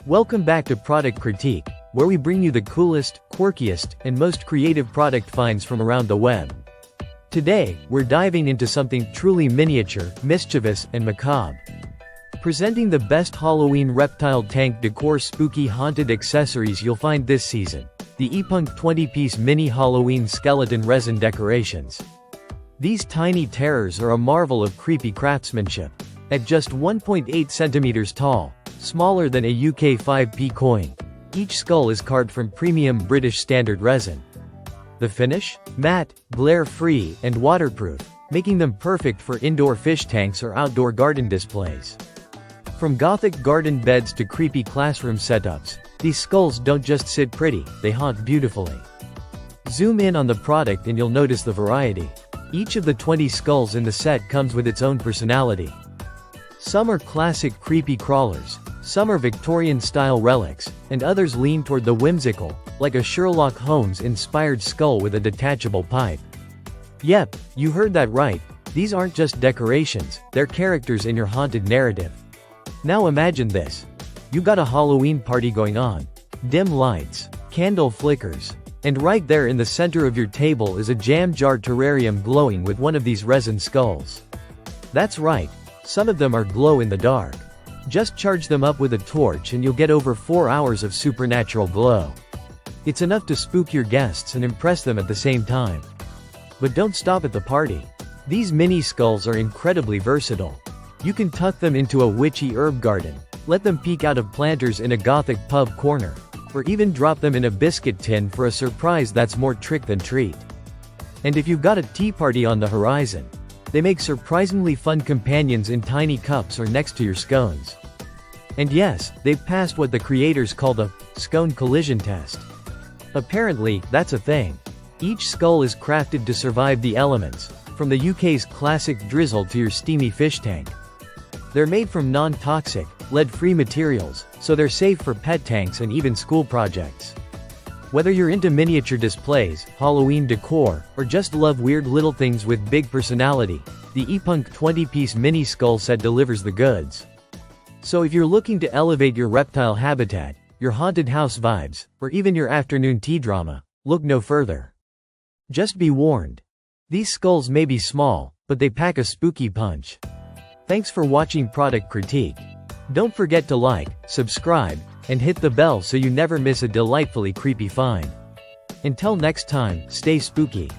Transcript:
Welcome back to Product Critique, where we bring you the coolest, quirkiest, and most creative product finds from around the web. Today, we're diving into something truly miniature, mischievous, and macabre. Presenting the best Halloween reptile tank decor spooky haunted accessories you'll find this season, the Epunk 20-piece mini Halloween skeleton resin decorations. These tiny terrors are a marvel of creepy craftsmanship. At just 1.8 centimeters tall, smaller than a UK 5p coin, each skull is carved from premium British standard resin. The finish? Matte, glare-free, and waterproof, making them perfect for indoor fish tanks or outdoor garden displays. From gothic garden beds to creepy classroom setups, these skulls don't just sit pretty, they haunt beautifully. Zoom in on the product and you'll notice the variety. Each of the 20 skulls in the set comes with its own personality. Some are classic creepy crawlers, some are Victorian-style relics, and others lean toward the whimsical, like a Sherlock Holmes-inspired skull with a detachable pipe. Yep, you heard that right, these aren't just decorations, they're characters in your haunted narrative. Now imagine this. You got a Halloween party going on. Dim lights, candle flickers, and right there in the center of your table is a jam-jar terrarium glowing with one of these resin skulls. That's right, some of them are glow-in-the-dark. Just charge them up with a torch and you'll get over 4 hours of supernatural glow. It's enough to spook your guests and impress them at the same time. But don't stop at the party. These mini skulls are incredibly versatile. You can tuck them into a witchy herb garden, let them peek out of planters in a gothic pub corner, or even drop them in a biscuit tin for a surprise that's more trick than treat. And if you've got a tea party on the horizon, they make surprisingly fun companions in tiny cups or next to your scones. And yes, they've passed what the creators call the scone collision test. Apparently, that's a thing. Each skull is crafted to survive the elements, from the UK's classic drizzle to your steamy fish tank. They're made from non-toxic, lead-free materials, so they're safe for pet tanks and even school projects. Whether you're into miniature displays, Halloween decor, or just love weird little things with big personality, the Epunk 20-piece mini skull set delivers the goods. So if you're looking to elevate your reptile habitat, your haunted house vibes, or even your afternoon tea drama, look no further. Just be warned. These skulls may be small, but they pack a spooky punch. Thanks for watching Product Critique. Don't forget to like, subscribe, and hit the bell so you never miss a delightfully creepy find. Until next time, stay spooky.